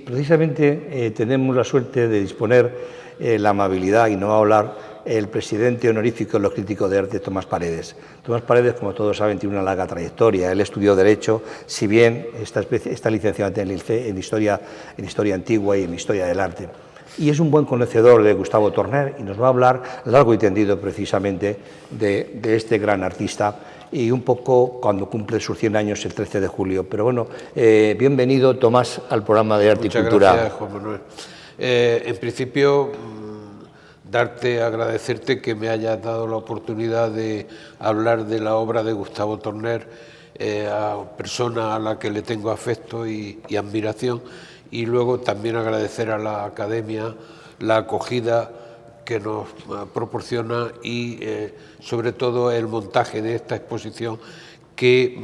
precisamente tenemos la suerte de disponer la amabilidad, y no va a hablar el presidente honorífico de los críticos de arte, Tomás Paredes. Tomás Paredes, como todos saben, tiene una larga trayectoria. Él estudió Derecho, si bien está licenciado en Historia Antigua y en Historia del Arte. Y es un buen conocedor de Gustavo Torner y nos va a hablar largo y tendido precisamente de este gran artista y un poco cuando cumple sus 100 años el 13 de julio. Pero bueno, bienvenido, Tomás, al programa de Arte y Cultura. Muchas gracias, Juan Manuel. En principio, agradecerte que me hayas dado la oportunidad de hablar de la obra de Gustavo Torner, a persona a la que le tengo afecto y admiración, y luego también agradecer a la Academia la acogida que nos proporciona y sobre todo el montaje de esta exposición que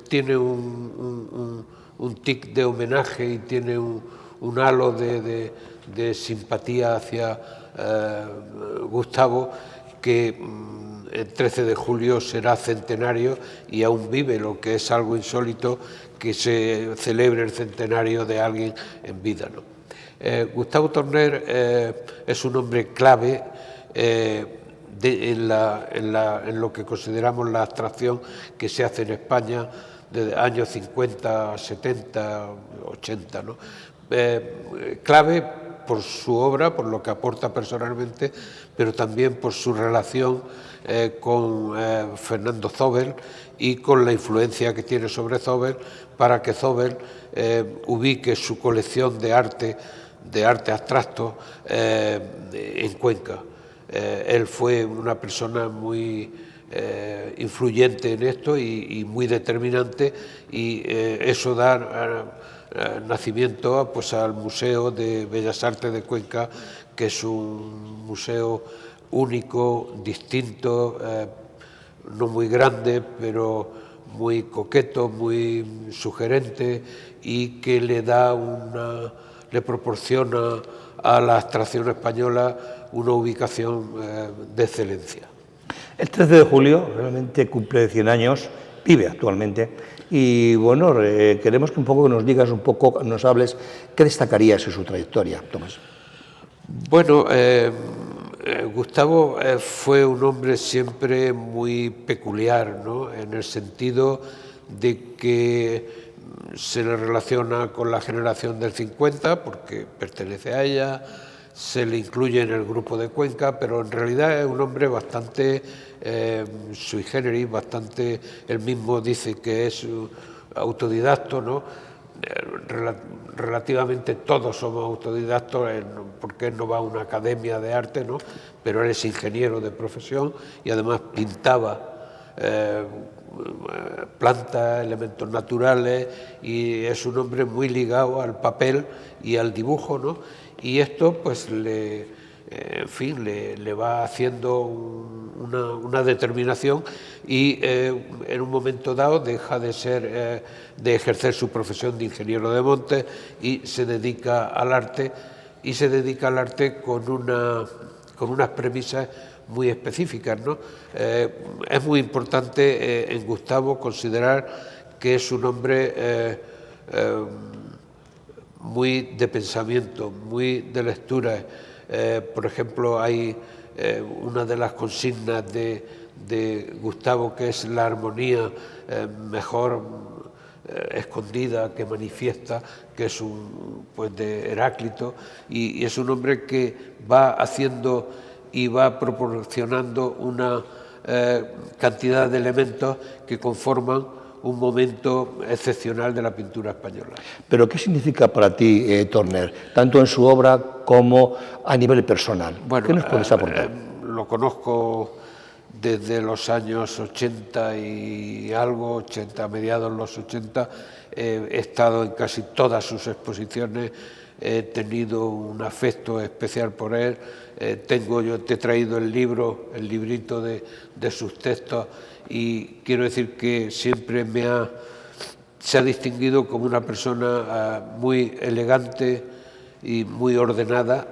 tiene un tic de homenaje y tiene un halo de simpatía hacia Gustavo, que el 13 de julio será centenario y aún vive, lo que es algo insólito que se celebre el centenario de alguien en vida, ¿no? Gustavo Torner es un hombre clave en lo que consideramos la abstracción que se hace en España desde años 50, 70, 80, ¿no? Clave por su obra, por lo que aporta personalmente, pero también por su relación con Fernando Zóbel y con la influencia que tiene sobre Zóbel para que Zóbel ubique su colección de arte abstracto en Cuenca. Él fue una persona muy influyente en esto y muy determinante, y eso da nacimiento pues al Museo de Bellas Artes de Cuenca, que es un museo único, distinto, no muy grande, pero muy coqueto, muy sugerente, y que le proporciona a la abstracción española una ubicación de excelencia. El 13 de julio realmente cumple 100 años, vive actualmente, y bueno, queremos que nos digas un poco, nos hables, ¿qué destacarías en su trayectoria, Tomás? Bueno, Gustavo fue un hombre siempre muy peculiar, ¿no? En el sentido de que se le relaciona con la generación del 50, porque pertenece a ella, se le incluye en el grupo de Cuenca, pero en realidad es un hombre bastante sui generis, bastante, él mismo dice que es autodidacto, ¿no? Relativamente todos somos autodidactos, porque él no va a una academia de arte, ¿no? Pero él es ingeniero de profesión y además pintaba plantas, elementos naturales, y es un hombre muy ligado al papel y al dibujo, ¿no? Y esto pues le va haciendo una determinación, y en un momento dado deja de ejercer su profesión de ingeniero de montes y se dedica al arte, con unas premisas muy específicas, ¿no? Es muy importante en Gustavo considerar que es un hombre muy de pensamiento, muy de lectura. Por ejemplo, hay una de las consignas de Gustavo, que es la armonía mejor escondida que manifiesta, que es de Heráclito, y es un hombre que va haciendo y va proporcionando una cantidad de elementos que conforman un momento excepcional de la pintura española. ¿Pero qué significa para ti Torner, tanto en su obra como a nivel personal? Bueno, ¿qué nos puedes aportar? Lo conozco desde los años 80 y algo, 80, a mediados de los 80, he estado en casi todas sus exposiciones, he tenido un afecto especial por él. Yo te he traído el librito de sus textos, y quiero decir que siempre se ha distinguido como una persona muy elegante y muy ordenada.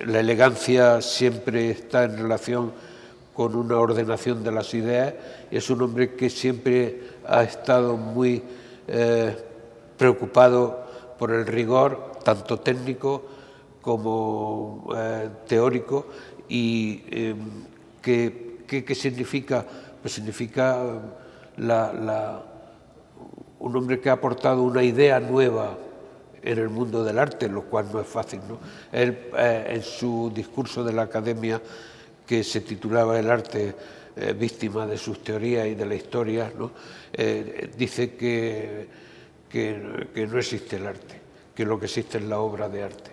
La elegancia siempre está en relación con una ordenación de las ideas, y es un hombre que siempre ha estado muy preocupado por el rigor, tanto técnico como teórico, y ¿qué significa? Pues significa un hombre que ha aportado una idea nueva en el mundo del arte, lo cual no es fácil, ¿no? Él, en su discurso de la Academia, que se titulaba El arte víctima de sus teorías y de la historia, ¿no? Dice que no existe el arte, que lo que existe es la obra de arte.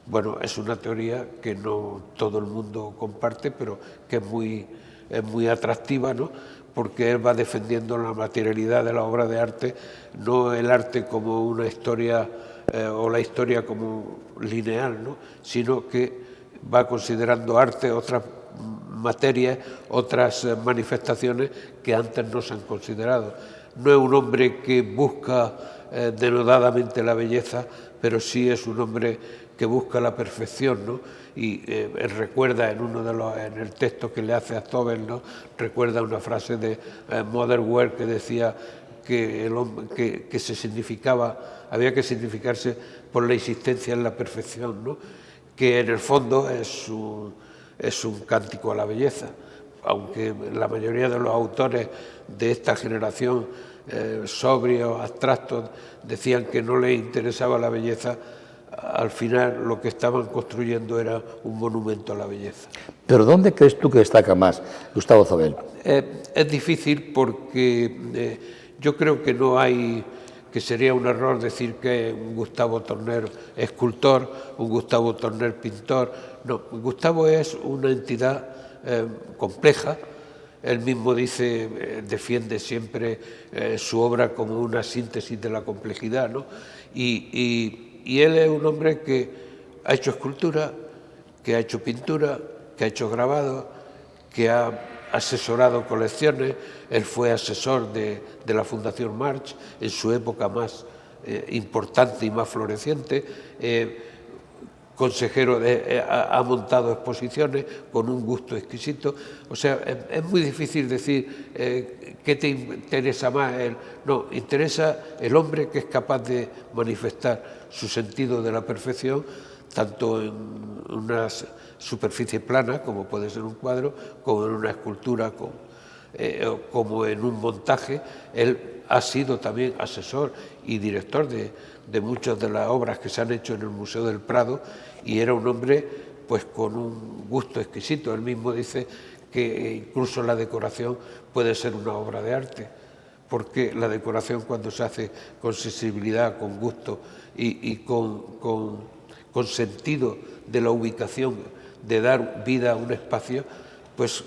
Bueno, es una teoría que no todo el mundo comparte, pero que es muy atractiva, ¿no? Porque él va defendiendo la materialidad de la obra de arte, no el arte como una historia o la historia como lineal, ¿no? Sino que va considerando arte otras materias, otras manifestaciones que antes no se han considerado. No es un hombre que busca denodadamente la belleza, pero sí es un hombre que busca la perfección, ¿no? Y él recuerda en el texto que le hace a Zobel, ¿no? Recuerda una frase de Motherwell que decía que se significaba, había que significarse por la insistencia en la perfección, ¿no? Que en el fondo es un cántico a la belleza, aunque la mayoría de los autores de esta generación sobrios, abstractos, decían que no les interesaba la belleza. Al final lo que estaban construyendo era un monumento a la belleza. ¿Pero dónde crees tú que destaca más Gustavo Zobel? Es difícil porque yo creo que no hay, que sería un error decir que un Gustavo Torner escultor, un Gustavo Torner pintor. No, Gustavo es una entidad compleja. Él mismo dice, defiende siempre su obra como una síntesis de la complejidad, ¿no? Y él es un hombre que ha hecho escultura, que ha hecho pintura, que ha hecho grabado, que ha asesorado colecciones. Él fue asesor de la Fundación March en su época más importante y más floreciente. Consejero ha montado exposiciones con un gusto exquisito. O sea, es muy difícil decir qué te interesa más. No, interesa el hombre que es capaz de manifestar su sentido de la perfección, tanto en una superficie plana, como puede ser un cuadro, como en una escultura, como en un montaje. Él ha sido también asesor y director de muchas de las obras que se han hecho en el Museo del Prado, y era un hombre pues con un gusto exquisito. Él mismo dice que incluso la decoración puede ser una obra de arte, porque la decoración, cuando se hace con sensibilidad, con gusto y con sentido de la ubicación, de dar vida a un espacio, pues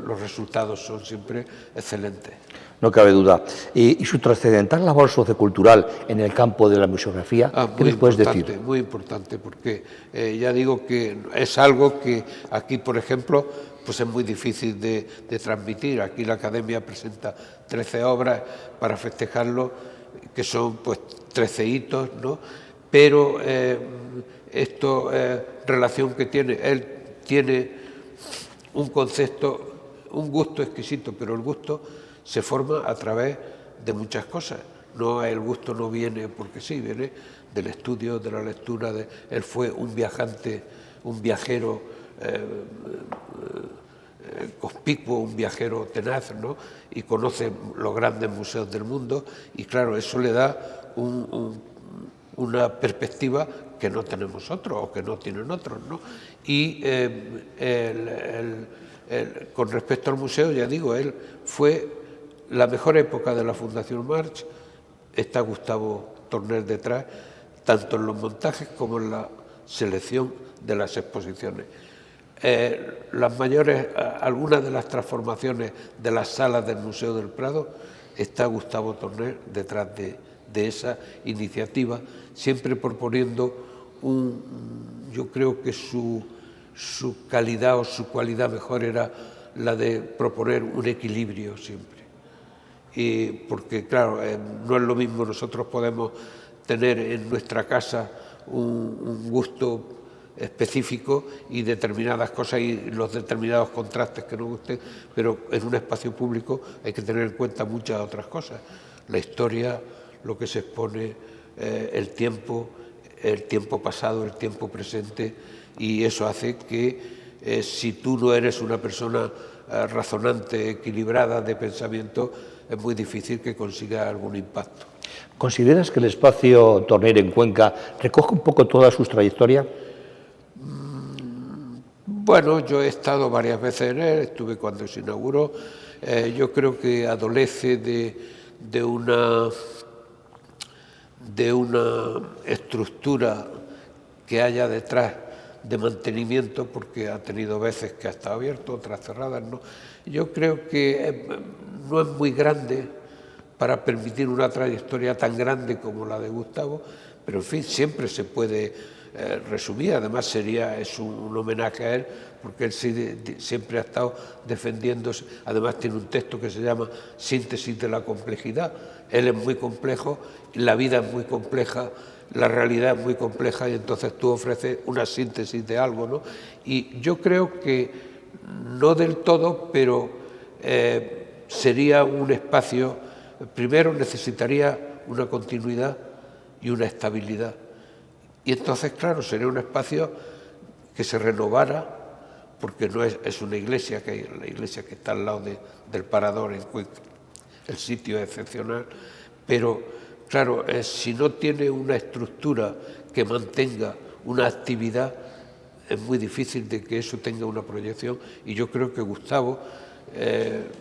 los resultados son siempre excelentes. No cabe duda. Y su trascendental labor sociocultural en el campo de la museografía, ¿qué nos puedes decir? Muy importante, porque ya digo que es algo que aquí, por ejemplo, pues es muy difícil de transmitir. Aquí la Academia presenta 13 obras para festejarlo, que son pues 13 hitos, ¿no? Pero esto, relación que tiene, él tiene un concepto, un gusto exquisito, pero el gusto se forma a través de muchas cosas. No, el gusto no viene porque sí, viene del estudio, de la lectura. Él fue un viajante, un viajero conspicuo, un viajero tenaz, ¿no? Y conoce los grandes museos del mundo, y claro, eso le da una perspectiva que no tenemos otros o que no tienen otros, ¿no? Y con respecto al museo, ya digo, él fue la mejor época de la Fundación March. Está Gustavo Torner detrás, tanto en los montajes como en la selección de las exposiciones. Algunas de las transformaciones de las salas del Museo del Prado, está Gustavo Torner detrás de esa iniciativa, siempre proponiendo yo creo que su calidad o su cualidad mejor era la de proponer un equilibrio siempre. Y porque, claro, no es lo mismo. Nosotros podemos tener en nuestra casa un gusto específico y determinadas cosas y los determinados contrastes que nos gusten, pero en un espacio público hay que tener en cuenta muchas otras cosas: la historia, lo que se expone el tiempo pasado, el tiempo presente, y eso hace que si tú no eres una persona razonante, equilibrada de pensamiento, es muy difícil que consiga algún impacto. ¿Consideras que el espacio Torner en Cuenca recoge un poco toda su trayectoria? Bueno, yo he estado varias veces en él, estuve cuando se inauguró. Yo creo que adolece de una estructura que haya detrás de mantenimiento, porque ha tenido veces que ha estado abierto, otras cerradas, ¿no? Yo creo que no es muy grande para permitir una trayectoria tan grande como la de Gustavo, pero en fin, siempre se puede resumir. Además es un homenaje a él, porque él siempre ha estado defendiéndose. Además tiene un texto que se llama Síntesis de la complejidad. Él es muy complejo, la vida es muy compleja, la realidad es muy compleja, y entonces tú ofreces una síntesis de algo, ¿no? Y yo creo que no del todo, pero sería un espacio. Primero necesitaría una continuidad y una estabilidad. Y entonces, claro, sería un espacio que se renovara, porque no es una iglesia, la iglesia que está al lado del Parador en Cuenca. El sitio es excepcional, pero claro, si no tiene una estructura que mantenga una actividad, es muy difícil de que eso tenga una proyección. Y yo creo que Gustavo,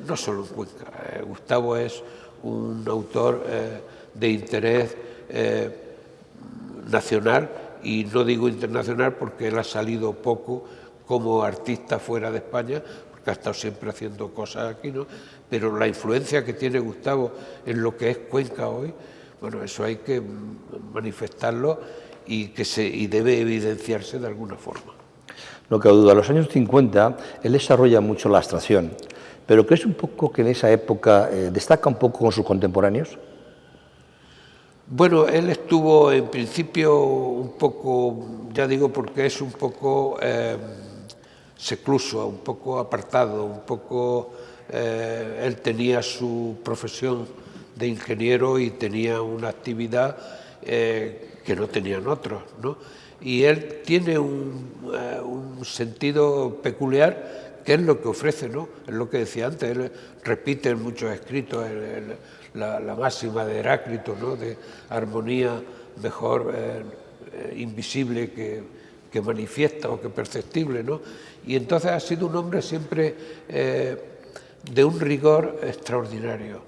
no solo en Cuenca, Gustavo es un autor de interés nacional, y no digo internacional porque él ha salido poco como artista fuera de España, porque ha estado siempre haciendo cosas aquí, ¿no? Pero la influencia que tiene Gustavo en lo que es Cuenca hoy, bueno, eso hay que manifestarlo y debe evidenciarse de alguna forma. No cabe duda, en los años 50 él desarrolla mucho la abstracción, pero ¿crees un poco que en esa época destaca un poco con sus contemporáneos? Bueno, él estuvo en principio un poco, ya digo, porque es un poco secluso, un poco apartado, un poco. Él tenía su profesión de ingeniero y tenía una actividad que no tenían otros, ¿no? Y él tiene un sentido peculiar, que es lo que ofrece, ¿no? Es lo que decía antes, él repite en muchos escritos la máxima de Heráclito, ¿no? De armonía mejor invisible que manifiesta o que perceptible, ¿no? Y entonces ha sido un hombre siempre de un rigor extraordinario.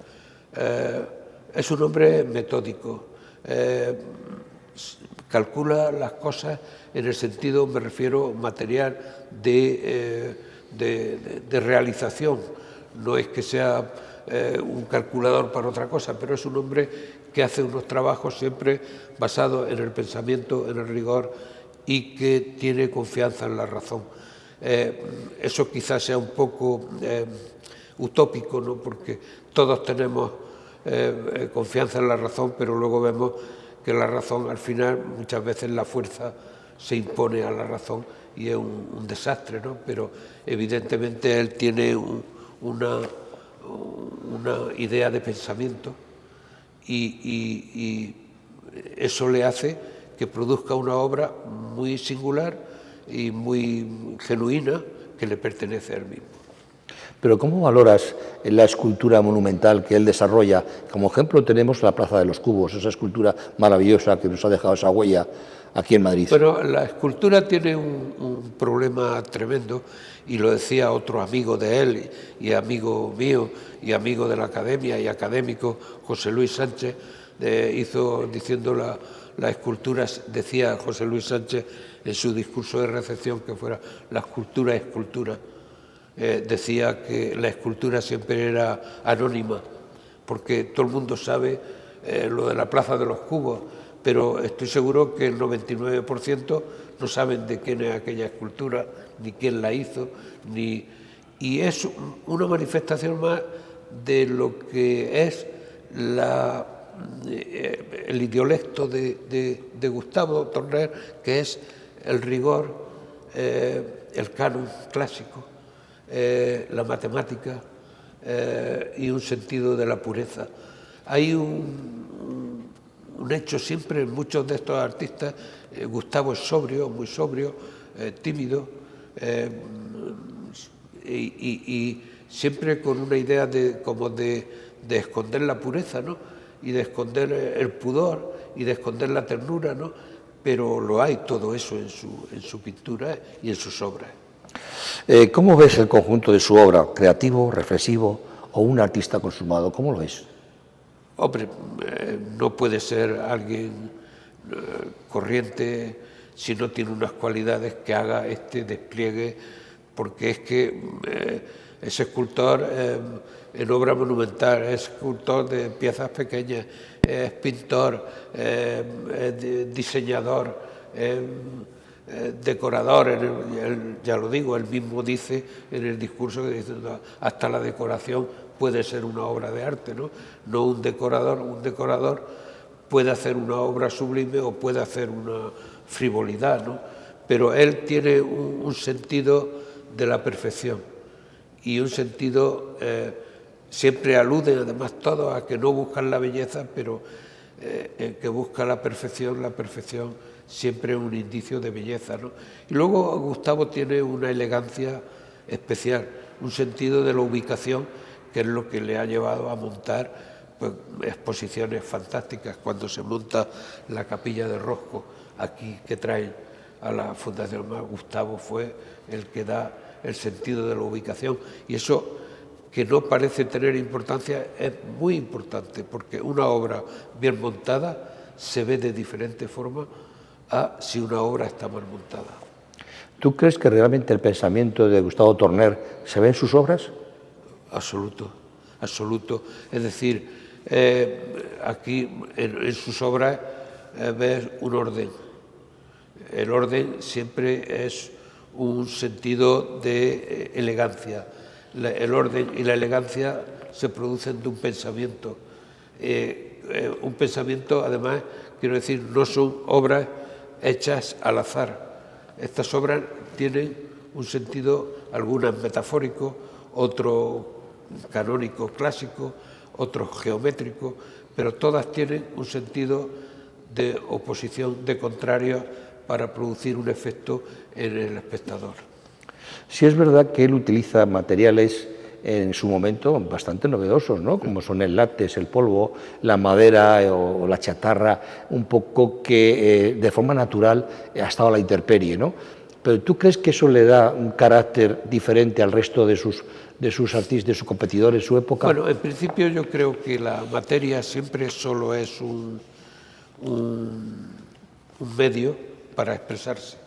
Es un hombre metódico, calcula las cosas en el sentido, me refiero, material de realización. No es que sea un calculador para otra cosa, pero es un hombre que hace unos trabajos siempre basados en el pensamiento, en el rigor, y que tiene confianza en la razón. Eso quizás sea un poco utópico, ¿no? Porque todos tenemos confianza en la razón, pero luego vemos que la razón, al final, muchas veces la fuerza se impone a la razón y es un desastre, ¿no? Pero evidentemente él tiene una idea de pensamiento y eso le hace que produzca una obra muy singular y muy genuina que le pertenece a él mismo. Pero ¿cómo valoras la escultura monumental que él desarrolla? Como ejemplo tenemos la Plaza de los Cubos, esa escultura maravillosa que nos ha dejado esa huella aquí en Madrid. Pero la escultura tiene un problema tremendo, y lo decía otro amigo de él y amigo mío y amigo de la academia y académico, José Luis Sánchez, diciendo la escultura, decía José Luis Sánchez en su discurso de recepción, que fuera la escultura escultura. Decía que la escultura siempre era anónima, porque todo el mundo sabe lo de la Plaza de los Cubos, pero estoy seguro que el 99% no saben de quién es aquella escultura, ni quién la hizo, y es una manifestación más de lo que es el idiolecto de Gustavo Torner, que es el rigor, el canon clásico, la matemática y un sentido de la pureza. Hay un hecho siempre en muchos de estos artistas. Gustavo es sobrio, muy sobrio, tímido, y siempre con una idea como de esconder la pureza, ¿no? Y de esconder el pudor y de esconder la ternura, ¿no? Pero lo hay todo eso en su pintura y en sus obras. ¿Cómo ves el conjunto de su obra? ¿Creativo, reflexivo o un artista consumado? ¿Cómo lo ves? Hombre, no puede ser alguien corriente si no tiene unas cualidades que haga este despliegue, porque es que es escultor en obra monumental, es escultor de piezas pequeñas, es pintor, es diseñador, decorador. Ya lo digo, él mismo dice en el discurso que dice, hasta la decoración puede ser una obra de arte, ¿no? No un decorador puede hacer una obra sublime o puede hacer una frivolidad, ¿no? Pero él tiene un sentido de la perfección y un sentido, siempre alude además todos a que no buscan la belleza, pero que busca la perfección siempre es un indicio de belleza, ¿no? Y luego Gustavo tiene una elegancia especial, un sentido de la ubicación, que es lo que le ha llevado a montar pues, exposiciones fantásticas. Cuando se monta la Capilla de Rosco, aquí que traen a la Fundación Gustavo fue el que da el sentido de la ubicación. Y eso, que no parece tener importancia, es muy importante, porque una obra bien montada se ve de diferente forma a si una obra está mal montada. ¿Tú crees que realmente el pensamiento de Gustavo Torner se ve en sus obras? Absoluto, absoluto. Es decir, aquí en sus obras ves un orden. El orden siempre es un sentido de elegancia. El orden y la elegancia se producen de un pensamiento. Un pensamiento, además, quiero decir, no son obras hechas al azar. Estas obras tienen un sentido, algunas metafórico, otro canónico clásico, otro geométrico, pero todas tienen un sentido de oposición, de contrario, para producir un efecto en el espectador. Sí es verdad que él utiliza materiales en su momento bastante novedosos, ¿no? Como son el látex, el polvo, la madera o la chatarra, un poco que de forma natural ha estado a la intemperie, ¿no? Pero ¿tú crees que eso le da un carácter diferente al resto de sus artistas, de sus competidores, su época? Bueno, en principio yo creo que la materia siempre solo es un medio para expresarse,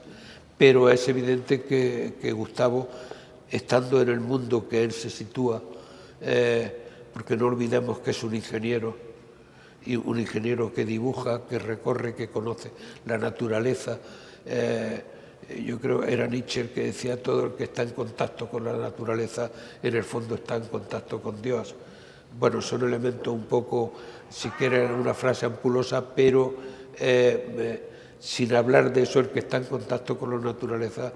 pero es evidente que Gustavo, estando en el mundo que él se sitúa, porque no olvidemos que es un ingeniero, y un ingeniero que dibuja, que recorre, que conoce la naturaleza. Yo creo que era Nietzsche el que decía, todo el que está en contacto con la naturaleza en el fondo está en contacto con Dios. Bueno, son elementos un poco, si quieren una frase ampulosa, pero sin hablar de eso, el que está en contacto con la naturaleza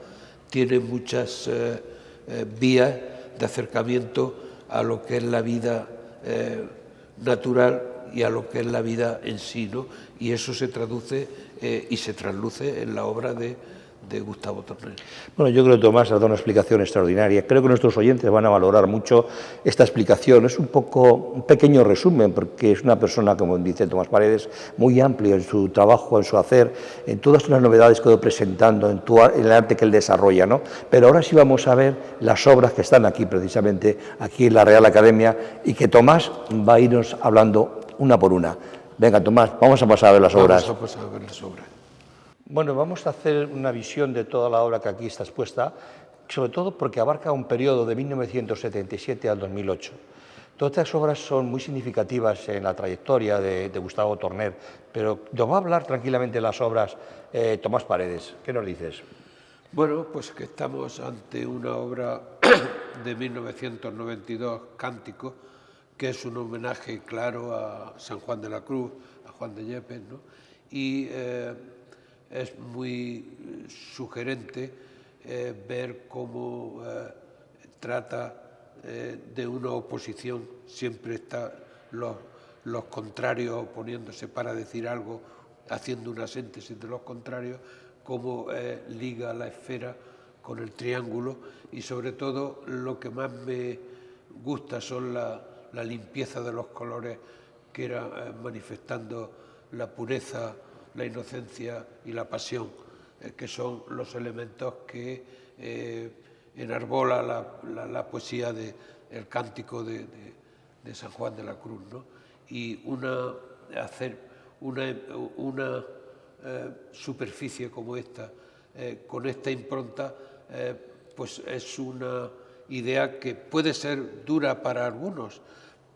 tiene muchas vías de acercamiento a lo que es la vida natural y a lo que es la vida en sí, ¿no? Y eso se traduce y se trasluce en la obra de Gustavo Torner. Bueno, yo creo que Tomás ha dado una explicación extraordinaria. Creo que nuestros oyentes van a valorar mucho esta explicación. Es un pequeño resumen, porque es una persona, como dice Tomás Paredes, muy amplio en su trabajo, en su hacer, en todas las novedades que ha ido presentando, en el arte que él desarrolla, ¿no? Pero ahora sí vamos a ver las obras que están aquí, precisamente, aquí en la Real Academia, y que Tomás va a irnos hablando una por una. Venga, Tomás, vamos a pasar a ver las obras. Vamos a pasar a ver las obras. Bueno, vamos a hacer una visión de toda la obra que aquí está expuesta, sobre todo porque abarca un periodo de 1977 al 2008. Todas estas obras son muy significativas en la trayectoria de Gustavo Torner, pero nos va a hablar tranquilamente de las obras Tomás Paredes. ¿Qué nos dices? Bueno, pues que estamos ante una obra de 1992, Cántico, que es un homenaje claro a San Juan de la Cruz, a Juan de Yepes, ¿no? Y es muy sugerente ver cómo trata de una oposición. Siempre están los contrarios oponiéndose para decir algo, haciendo una síntesis de los contrarios, cómo liga la esfera con el triángulo, y sobre todo lo que más me gusta son la limpieza de los colores, que era manifestando la pureza, la inocencia y la pasión, que son los elementos que enarbola la poesía del cántico de San Juan de la Cruz, ¿no? Y hacer una superficie como esta, con esta impronta, pues es una idea que puede ser dura para algunos,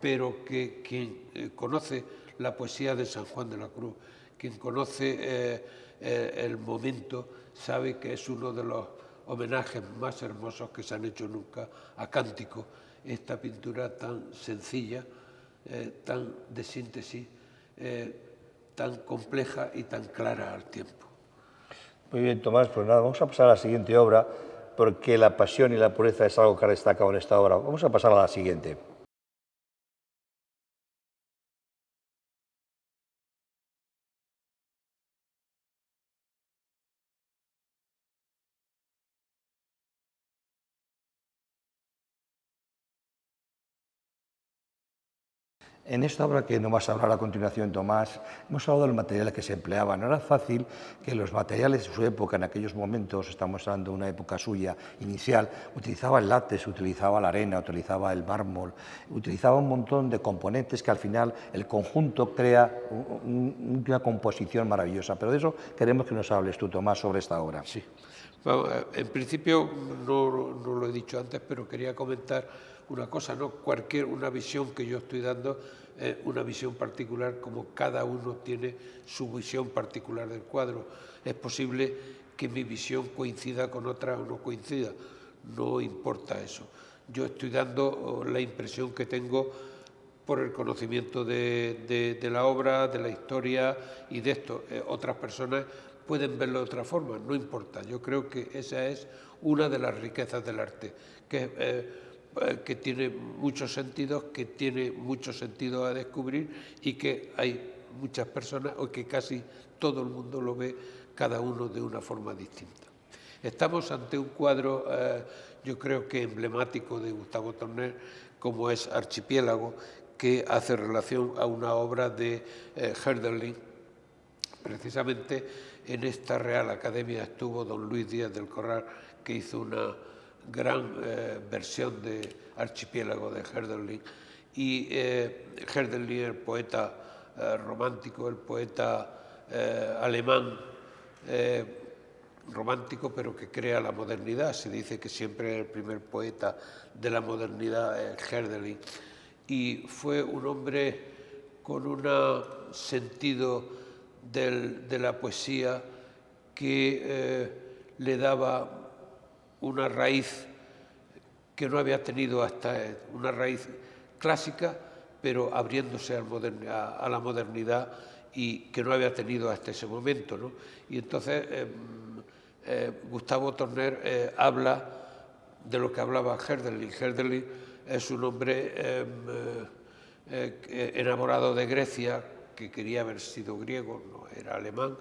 pero que quien conoce la poesía de San Juan de la Cruz, quien conoce el momento, sabe que es uno de los homenajes más hermosos que se han hecho nunca a Cántico, esta pintura tan sencilla, tan de síntesis, tan compleja y tan clara al tiempo. Muy bien, Tomás, pues nada, vamos a pasar a la siguiente obra, porque la pasión y la pureza es algo que ha destacado en esta obra. Vamos a pasar a la siguiente. En esta obra que nos vas a hablar a continuación, Tomás, hemos hablado de los materiales que se empleaban. No era fácil que los materiales de su época, en aquellos momentos, estamos hablando de una época suya inicial, utilizaba el látex, utilizaba la arena, utilizaba el mármol, utilizaba un montón de componentes que al final el conjunto crea una composición maravillosa. Pero de eso queremos que nos hables tú, Tomás, sobre esta obra. Sí. Bueno, en principio, no lo he dicho antes, pero quería comentar una cosa, ¿no? Una visión que yo estoy dando, una visión particular, como cada uno tiene su visión particular del cuadro. Es posible que mi visión coincida con otra o no coincida, no importa eso. Yo estoy dando la impresión que tengo por el conocimiento de la obra, de la historia y de esto. Otras personas pueden verlo de otra forma, no importa. Yo creo que esa es una de las riquezas del arte, que tiene muchos sentidos, que tiene muchos sentidos a descubrir y que hay muchas personas, o que casi todo el mundo lo ve, cada uno de una forma distinta. Estamos ante un cuadro, yo creo que emblemático de Gustavo Torner, como es Archipiélago, que hace relación a una obra de Hölderlin. Precisamente en esta Real Academia estuvo don Luis Díaz del Corral, que hizo una gran versión de Archipiélago de Hölderlin. Y Hölderlin, el poeta romántico, el poeta alemán, romántico, pero que crea la modernidad. Se dice que siempre el primer poeta de la modernidad es Hölderlin. Y fue un hombre con un sentido de la poesía que le daba una raíz que no había tenido una raíz clásica, pero abriéndose a la modernidad, y que no había tenido hasta ese momento, ¿no? Y entonces Gustavo Torner habla de lo que hablaba Hölderlin. Hölderlin es un hombre enamorado de Grecia, que quería haber sido griego, no era alemán,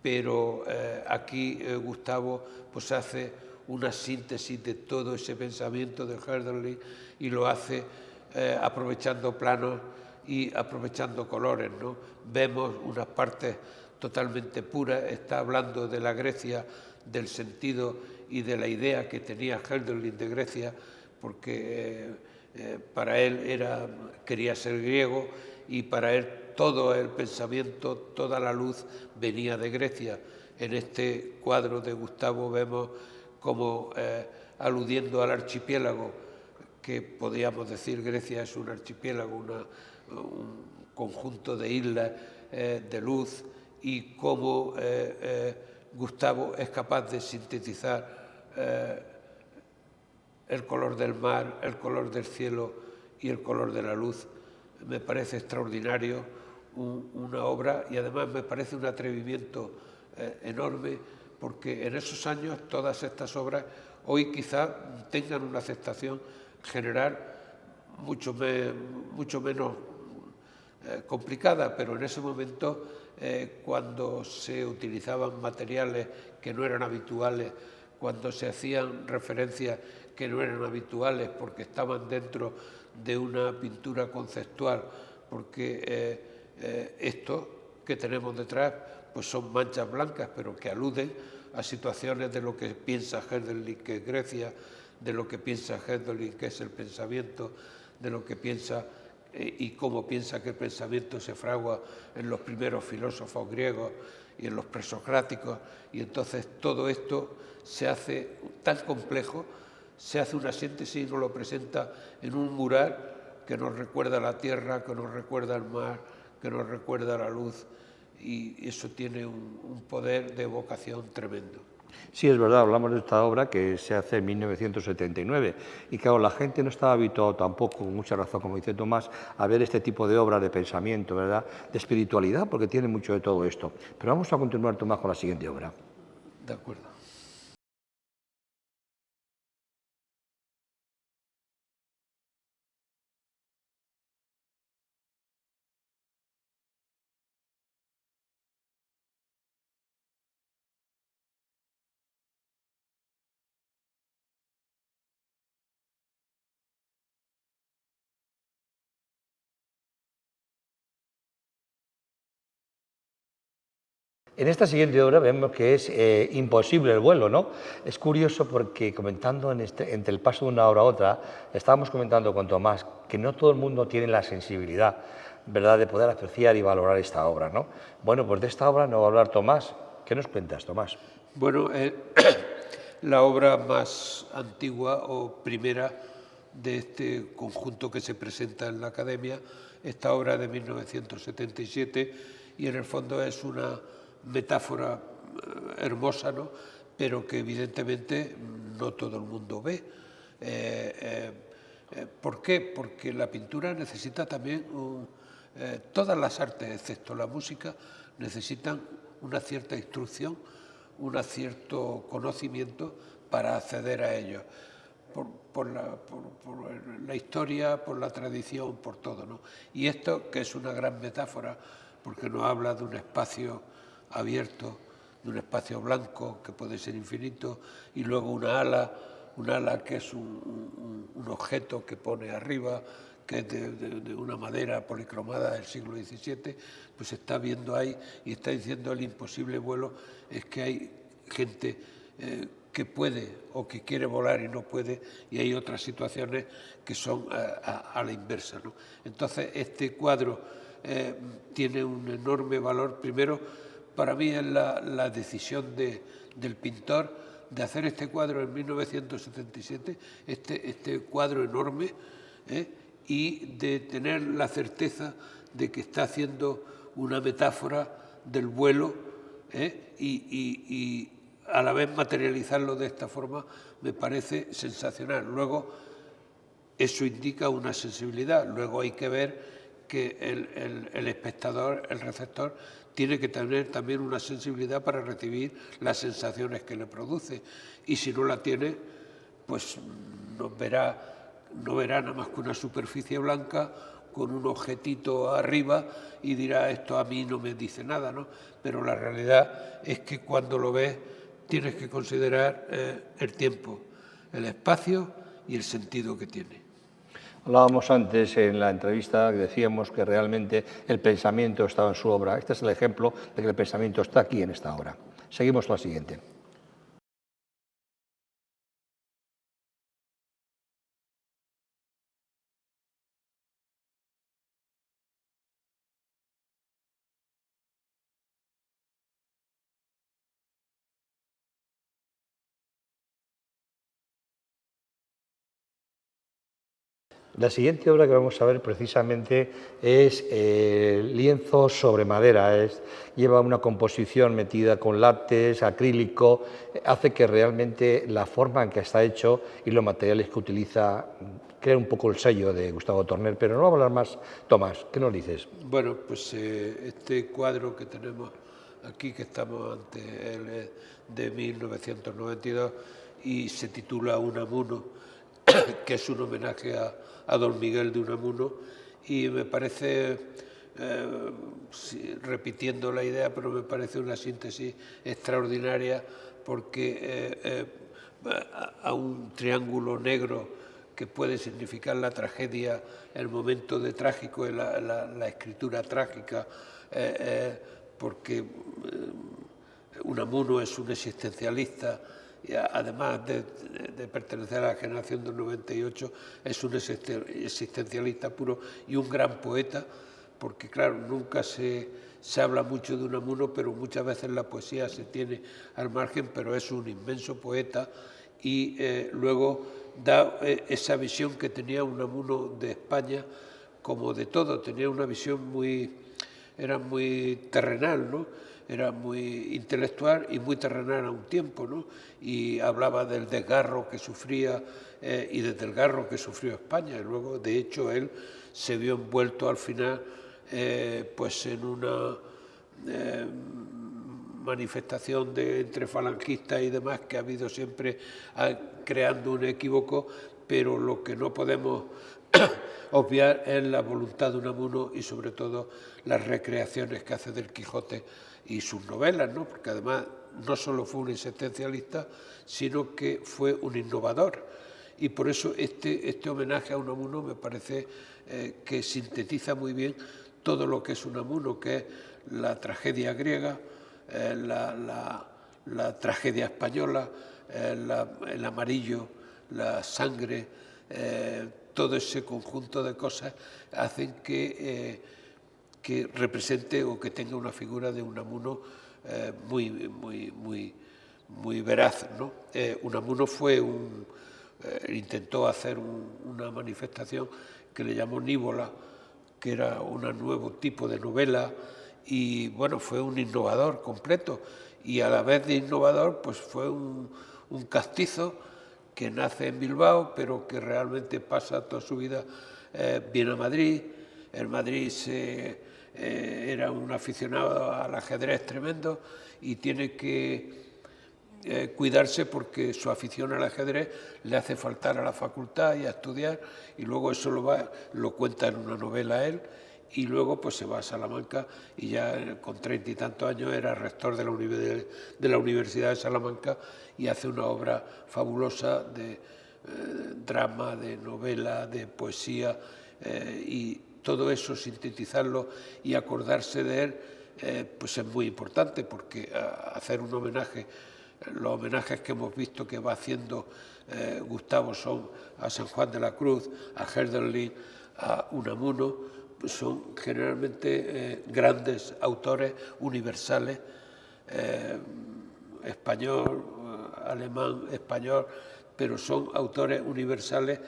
pero aquí Gustavo pues hace una síntesis de todo ese pensamiento de Hölderlin, y lo hace aprovechando planos y aprovechando colores, ¿no? Vemos unas partes totalmente puras. Está hablando de la Grecia, del sentido y de la idea que tenía Hölderlin de Grecia, porque para él quería ser griego, y para él todo el pensamiento, toda la luz venía de Grecia. En este cuadro de Gustavo vemos como, aludiendo al archipiélago, que podríamos decir Grecia es un archipiélago, un conjunto de islas de luz, y cómo Gustavo es capaz de sintetizar el color del mar, el color del cielo y el color de la luz. Me parece extraordinario una obra, y además me parece un atrevimiento enorme, porque en esos años todas estas obras hoy quizá tengan una aceptación general mucho menos complicada, pero en ese momento, cuando se utilizaban materiales que no eran habituales, cuando se hacían referencias que no eran habituales porque estaban dentro de una pintura conceptual, porque esto que tenemos detrás pues son manchas blancas, pero que aluden a situaciones de lo que piensa Hölderlin, que es Grecia, de lo que piensa Hölderlin, que es el pensamiento, de lo que piensa y cómo piensa que el pensamiento se fragua en los primeros filósofos griegos y en los presocráticos, y entonces todo esto se hace tan complejo, se hace una síntesis y nos lo presenta en un mural que nos recuerda la tierra, que nos recuerda el mar, que nos recuerda la luz, y eso tiene un poder de evocación tremendo. Sí, es verdad, hablamos de esta obra que se hace en 1979 y claro, la gente no estaba habituado tampoco, con mucha razón, como dice Tomás, a ver este tipo de obras de pensamiento, ¿verdad?, de espiritualidad, porque tiene mucho de todo esto. Pero vamos a continuar, Tomás, con la siguiente obra. De acuerdo. En esta siguiente obra vemos que es imposible el vuelo, ¿no? Es curioso porque comentando entre el paso de una obra a otra, estábamos comentando con Tomás que no todo el mundo tiene la sensibilidad, ¿verdad?, de poder apreciar y valorar esta obra, ¿no? Bueno, pues de esta obra nos va a hablar Tomás. ¿Qué nos cuentas, Tomás? Bueno, la obra más antigua o primera de este conjunto que se presenta en la Academia, esta obra de 1977, y en el fondo es una metáfora hermosa, ¿no?, pero que evidentemente no todo el mundo ve. ¿Por qué? Porque la pintura necesita también, todas las artes, excepto la música, necesitan una cierta instrucción, un cierto conocimiento para acceder a ello, por la historia, por la tradición, por todo, ¿no? Y esto, que es una gran metáfora, porque nos habla de un espacio abierto, de un espacio blanco que puede ser infinito, y luego una ala que es un objeto que pone arriba, que es de una madera policromada del siglo XVII, pues está viendo ahí y está diciendo el imposible vuelo, es que hay gente que puede o que quiere volar y no puede, y hay otras situaciones que son a la inversa, ¿no? Entonces, este cuadro tiene un enorme valor. Primero, para mí es la decisión del pintor de hacer este cuadro en 1977, este cuadro enorme, y de tener la certeza de que está haciendo una metáfora del vuelo, y a la vez materializarlo de esta forma me parece sensacional. Luego, eso indica una sensibilidad. Luego hay que ver que el espectador, el receptor, tiene que tener también una sensibilidad para recibir las sensaciones que le produce. Y si no la tiene, pues no verá nada más que una superficie blanca con un objetito arriba y dirá, esto a mí no me dice nada, ¿no? Pero la realidad es que cuando lo ves tienes que considerar el tiempo, el espacio y el sentido que tiene. Hablábamos antes en la entrevista que decíamos que realmente el pensamiento estaba en su obra. Este es el ejemplo de que el pensamiento está aquí en esta obra. Seguimos con la siguiente. La siguiente obra que vamos a ver precisamente es lienzo sobre madera. Lleva una composición metida con látex, acrílico, hace que realmente la forma en que está hecho y los materiales que utiliza crea un poco el sello de Gustavo Torner, pero no va a hablar más. Tomás, ¿qué nos dices? Bueno, pues este cuadro que tenemos aquí, que estamos ante él, es de 1992 y se titula Unamuno, que es un homenaje a don Miguel de Unamuno, y me parece sí, repitiendo la idea, pero me parece una síntesis extraordinaria, porque a un triángulo negro que puede significar la tragedia, el momento de trágico, la escritura trágica, porque Unamuno es un existencialista, y además de pertenecer a la generación del 98, es un existencialista puro y un gran poeta, porque claro, nunca se habla mucho de Unamuno, pero muchas veces la poesía se tiene al margen, pero es un inmenso poeta, y luego da esa visión que tenía Unamuno de España, como de todo, tenía una visión era muy terrenal, ¿no? Era muy intelectual y muy terrenal a un tiempo, ¿no? Y hablaba del desgarro que sufría y del desgarro que sufrió España. Y luego, de hecho, él se vio envuelto al final pues en una manifestación entre falangistas y demás que ha habido siempre creando un equívoco, pero lo que no podemos obviar es la voluntad de Unamuno y sobre todo las recreaciones que hace del Quijote y sus novelas, ¿no? Porque además no solo fue un existencialista, sino que fue un innovador. Y por eso este homenaje a Unamuno me parece que sintetiza muy bien todo lo que es Unamuno, que es la tragedia griega, la tragedia española, el amarillo, la sangre, todo ese conjunto de cosas hacen que represente o que tenga una figura de Unamuno muy veraz, ¿no? Unamuno intentó hacer una manifestación que le llamó Nívola, que era un nuevo tipo de novela, y bueno, fue un innovador completo, y a la vez de innovador pues fue un castizo que nace en Bilbao, pero que realmente pasa toda su vida, viene a Madrid. En Madrid era un aficionado al ajedrez tremendo y tiene que cuidarse porque su afición al ajedrez le hace faltar a la facultad y a estudiar, y luego eso lo cuenta en una novela él, y luego pues se va a Salamanca y ya con 30 y tantos años era rector de la Universidad de Salamanca y hace una obra fabulosa de drama, de novela, de poesía, y todo eso sintetizarlo y acordarse de él pues es muy importante, porque hacer un homenaje, los homenajes que hemos visto que va haciendo Gustavo son a San Juan de la Cruz, a Hölderlin, a Unamuno, pues son generalmente grandes autores universales, español, alemán, español, pero son autores universales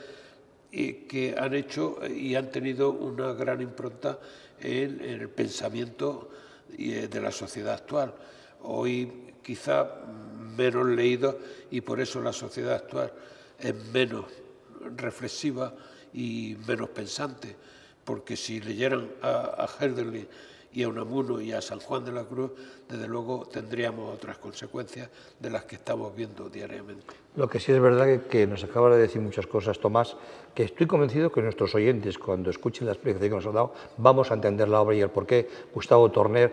que han hecho y han tenido una gran impronta en el pensamiento de la sociedad actual. Hoy quizá menos leído, y por eso la sociedad actual es menos reflexiva y menos pensante, porque si leyeran a Hölderlin y a Unamuno y a San Juan de la Cruz, desde luego tendríamos otras consecuencias de las que estamos viendo diariamente. Lo que sí es verdad que nos acaba de decir muchas cosas, Tomás, que estoy convencido que nuestros oyentes, cuando escuchen la explicación que nos ha dado, vamos a entender la obra y el por qué Gustavo Torner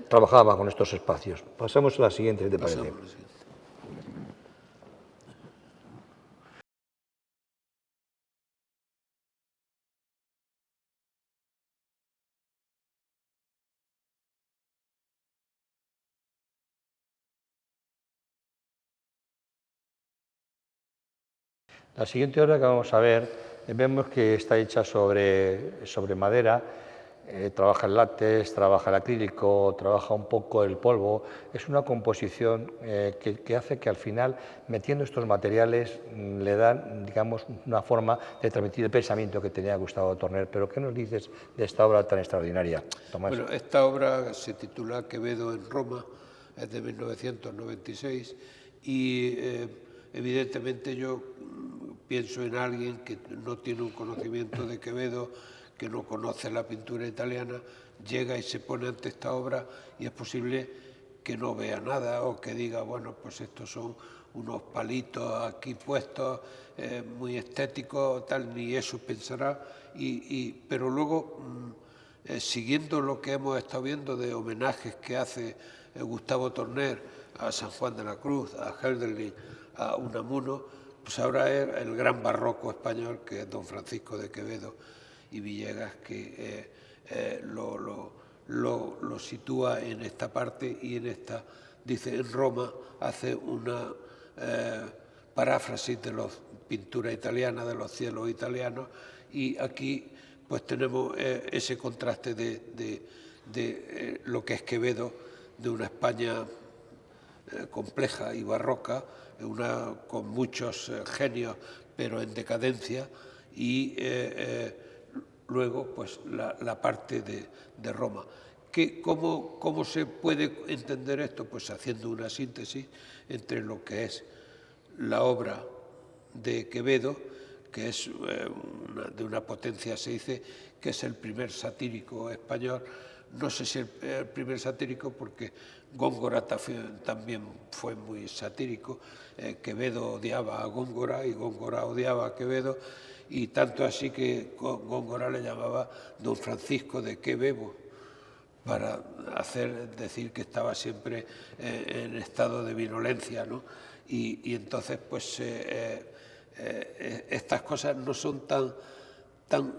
trabajaba con estos espacios. Pasamos a la siguiente, ¿te parece? Pasamos a la siguiente. La siguiente obra que vamos a ver, vemos que está hecha sobre madera, trabaja el látex, trabaja el acrílico, trabaja un poco el polvo. Es una composición que hace que al final, metiendo estos materiales, le dan, digamos, una forma de transmitir el pensamiento que tenía Gustavo Torner. Pero ¿qué nos dices de esta obra tan extraordinaria, Tomás? Bueno, esta obra se titula Quevedo en Roma, es de 1996, y evidentemente yo pienso en alguien que no tiene un conocimiento de Quevedo, que no conoce la pintura italiana, llega y se pone ante esta obra y es posible que no vea nada o que diga, bueno, pues estos son unos palitos aquí puestos, muy estéticos, tal, ni eso pensará, pero luego siguiendo lo que hemos estado viendo de homenajes que hace Gustavo Torner a San Juan de la Cruz, a Hölderlin, a Unamuno, pues ahora es el gran barroco español, que es don Francisco de Quevedo y Villegas, que lo sitúa en esta parte y en esta, dice, en Roma hace una paráfrasis de la pintura italiana, de los cielos italianos, y aquí pues tenemos ese contraste de lo que es Quevedo, de una España compleja y barroca, con muchos genios, pero en decadencia, y luego pues la parte de Roma. ¿Cómo se puede entender esto? Pues haciendo una síntesis entre lo que es la obra de Quevedo, que es de una potencia, se dice que es el primer satírico español. No sé si el primer satírico, porque Góngora también fue muy satírico. Quevedo odiaba a Góngora y Góngora odiaba a Quevedo, y tanto así que Góngora le llamaba don Francisco de Quevedo, para decir que estaba siempre en estado de virulencia, ¿no? Y entonces, pues, estas cosas no son tan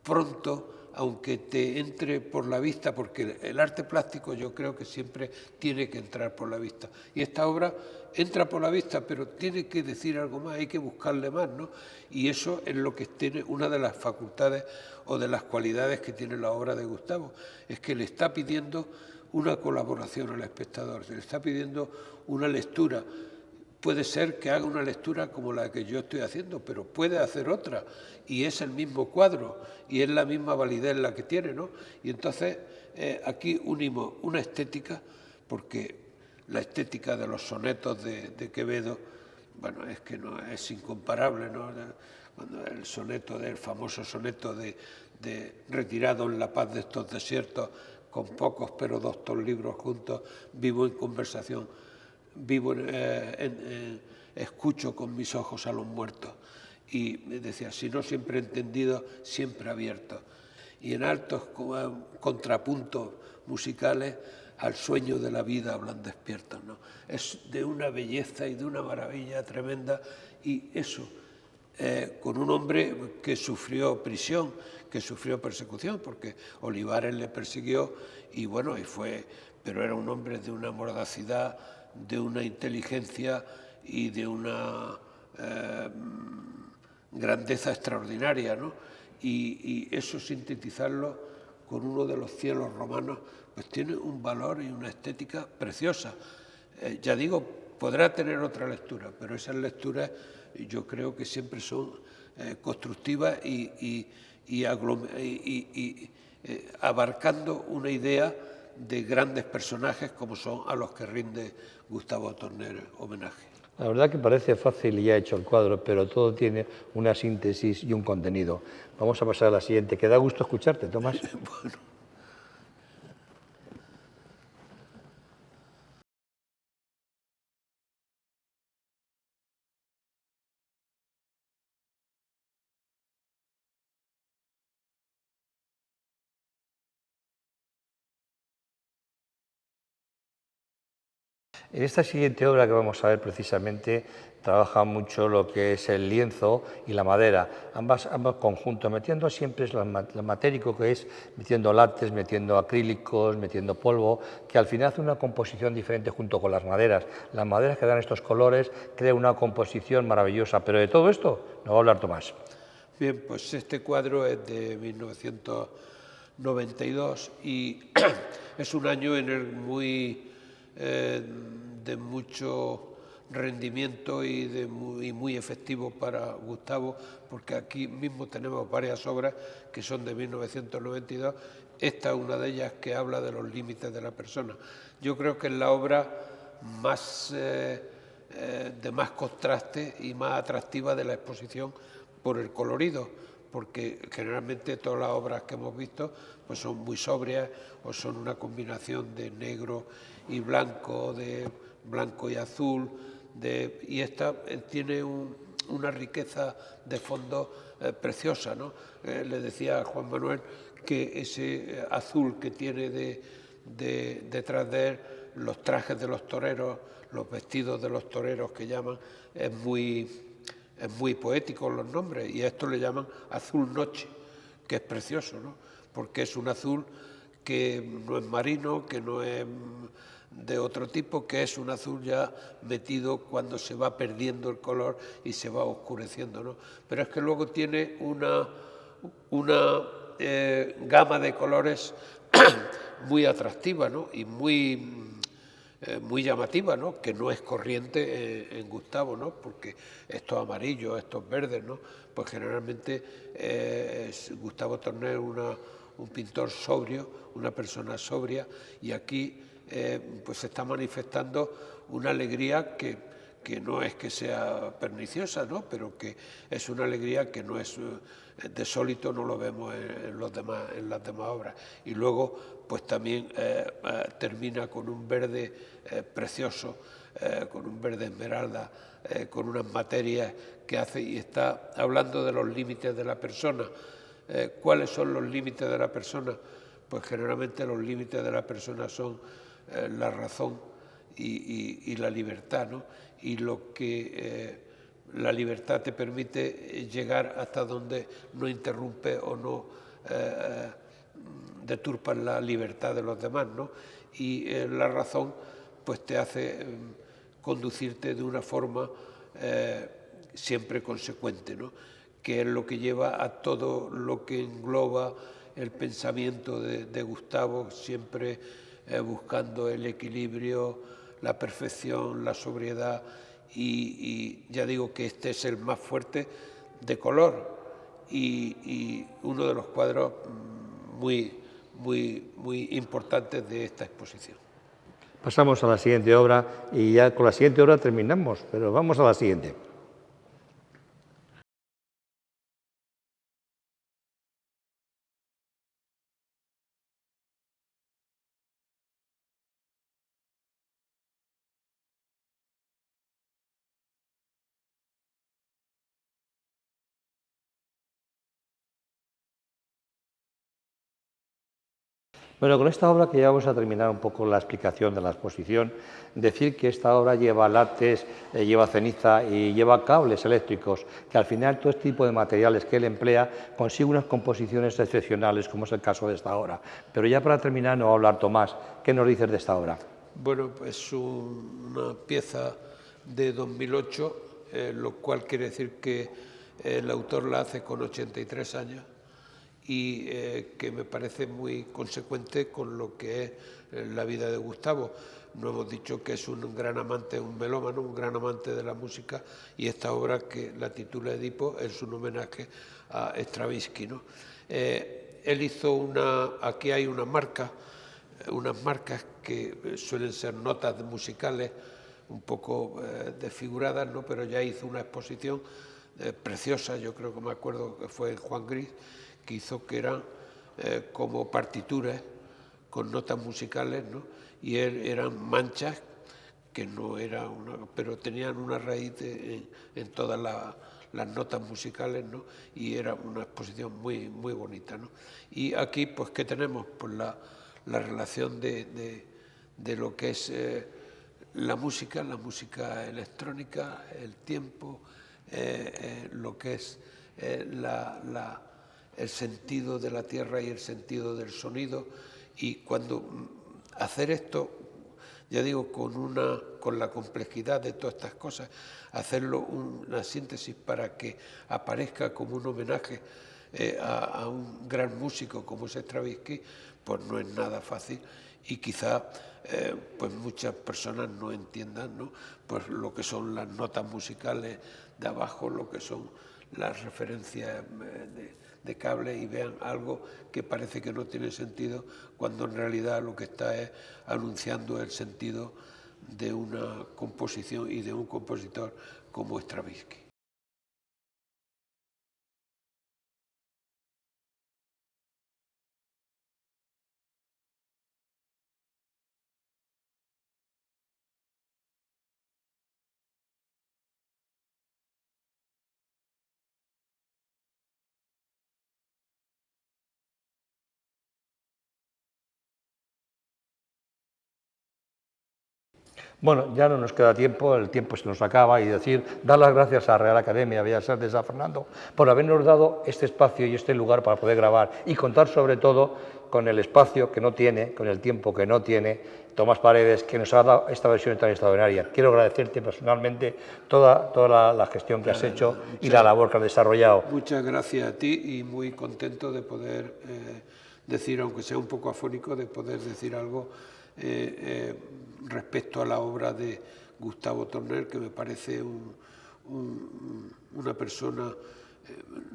pronto, aunque te entre por la vista, porque el arte plástico yo creo que siempre tiene que entrar por la vista. Y esta obra entra por la vista, pero tiene que decir algo más, hay que buscarle más, ¿no? Y eso es lo que tiene una de las facultades o de las cualidades que tiene la obra de Gustavo, es que le está pidiendo una colaboración al espectador, se le está pidiendo una lectura. Puede ser que haga una lectura como la que yo estoy haciendo, pero puede hacer otra, y es el mismo cuadro, y es la misma validez la que tiene, ¿no? Y entonces aquí unimos una estética, porque la estética de los sonetos de Quevedo, bueno, es que no es incomparable, ¿no? Cuando el soneto del famoso soneto de retirado en la paz de estos desiertos, con pocos pero doctos libros juntos, vivo en conversación, escucho con mis ojos a los muertos. Y decía, si no siempre entendido, siempre abierto. Y en altos contrapuntos musicales, al sueño de la vida hablan despiertos, ¿no? Es de una belleza y de una maravilla tremenda, y eso, con un hombre que sufrió prisión, que sufrió persecución, porque Olivares le persiguió, y bueno, pero era un hombre de una mordacidad, de una inteligencia y de una grandeza extraordinaria, ¿no? Y eso, sintetizarlo con uno de los cielos romanos, pues tiene un valor y una estética preciosa. Ya digo, podrá tener otra lectura, pero esas lecturas yo creo que siempre son constructivas y abarcando una idea de grandes personajes como son a los que rinde Gustavo Torner homenaje. La verdad que parece fácil y ya hecho el cuadro, pero todo tiene una síntesis y un contenido. Vamos a pasar a la siguiente, que da gusto escucharte, Tomás. Bueno. En esta siguiente obra que vamos a ver precisamente trabaja mucho lo que es el lienzo y la madera, ambos conjuntos, metiendo siempre lo matérico que es, metiendo látex, metiendo acrílicos, metiendo polvo, que al final hace una composición diferente junto con las maderas. Las maderas que dan estos colores crean una composición maravillosa, pero de todo esto nos va a hablar Tomás. Bien, pues este cuadro es de 1992 y es un año en el de mucho rendimiento y muy efectivo para Gustavo, porque aquí mismo tenemos varias obras que son de 1992. Esta es una de ellas, que habla de los límites de la persona. Yo creo que es la obra de más contraste y más atractiva de la exposición por el colorido, porque generalmente todas las obras que hemos visto pues son muy sobrias o son una combinación de negro y blanco, de blanco y azul, y esta tiene una riqueza de fondo preciosa, ¿no? Le decía a Juan Manuel que ese azul que tiene detrás de él, los trajes de los toreros, los vestidos de los toreros que llaman, es muy poético los nombres, y a esto le llaman azul noche, que es precioso, ¿no? Porque es un azul que no es marino, que no es de otro tipo, que es un azul ya metido cuando se va perdiendo el color y se va oscureciendo, ¿no? Pero es que luego tiene una gama de colores muy atractiva, ¿no? Y muy llamativa, ¿no? Que no es corriente en Gustavo, ¿no? Porque estos amarillos, estos verdes, ¿no? Pues generalmente Gustavo Torner es un pintor sobrio, una persona sobria, y aquí pues se está manifestando una alegría que no es que sea perniciosa, ¿no? Pero que es una alegría que no es desólito, no lo vemos en las demás obras. Y luego, pues también termina con un verde precioso, con un verde esmeralda, con unas materias que hace, y está hablando de los límites de la persona. ¿Cuáles son los límites de la persona? Pues generalmente los límites de la persona son la razón y la libertad, ¿no? Y lo que la libertad te permite llegar hasta donde no interrumpe o no deturpa la libertad de los demás, ¿no? Y la razón pues te hace conducirte de una forma siempre consecuente, ¿no? Que es lo que lleva a todo lo que engloba el pensamiento de Gustavo, siempre buscando el equilibrio, la perfección, la sobriedad, y ya digo que este es el más fuerte de color y uno de los cuadros muy importantes de esta exposición. Pasamos a la siguiente obra y ya con la siguiente obra terminamos, pero vamos a la siguiente. Bueno, con esta obra que ya vamos a terminar un poco la explicación de la exposición, decir que esta obra lleva látex, lleva ceniza y lleva cables eléctricos, que al final todo este tipo de materiales que él emplea consigue unas composiciones excepcionales, como es el caso de esta obra. Pero ya para terminar, no va a hablar Tomás. ¿Qué nos dices de esta obra? Bueno, pues una pieza de 2008, lo cual quiere decir que el autor la hace con 83 años y que me parece muy consecuente con lo que es la vida de Gustavo. No hemos dicho que es un gran amante, un melómano, un gran amante de la música, y esta obra, que la titula Edipo, es un homenaje a Stravinsky, ¿no? Él hizo aquí hay unas marcas que suelen ser notas musicales un poco desfiguradas, ¿no? Pero ya hizo una exposición preciosa, yo creo que me acuerdo que fue en Juan Gris, que hizo que eran como partituras con notas musicales, ¿no? Y eran manchas que no era pero tenían una raíz en todas las notas musicales, ¿no? Y era una exposición muy bonita, ¿no? Y aquí, pues, ¿qué tenemos? Pues la relación de lo que es la música electrónica, el tiempo, lo que es el sentido de la tierra y el sentido del sonido. Y cuando hacer esto, ya digo, con la complejidad de todas estas cosas, hacerlo una síntesis para que aparezca como un homenaje a un gran músico como es Stravinsky, pues no es nada fácil, y quizá pues muchas personas no entiendan, ¿no? Pues lo que son las notas musicales de abajo, lo que son las referencias de cable, y vean algo que parece que no tiene sentido, cuando en realidad lo que está es anunciando el sentido de una composición y de un compositor como Stravinsky. Bueno, ya no nos queda tiempo, el tiempo se nos acaba, y decir, dar las gracias a la Real Academia de Bellas Artes de San Fernando por habernos dado este espacio y este lugar para poder grabar y contar sobre todo con el espacio que no tiene, con el tiempo que no tiene Tomás Paredes, que nos ha dado esta versión tan extraordinaria. Quiero agradecerte personalmente toda la gestión que has hecho y la labor que has desarrollado. Muchas gracias a ti y muy contento de poder decir, aunque sea un poco afónico, de poder decir algo respecto a la obra de Gustavo Torner, que me parece una persona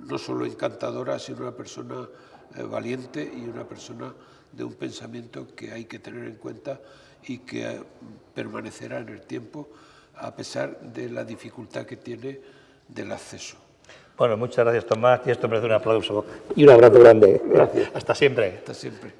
no solo encantadora, sino una persona valiente y una persona de un pensamiento que hay que tener en cuenta y que permanecerá en el tiempo a pesar de la dificultad que tiene del acceso. Bueno, muchas gracias, Tomás, y esto merece un aplauso y un abrazo grande. Gracias. Hasta siempre. Hasta siempre.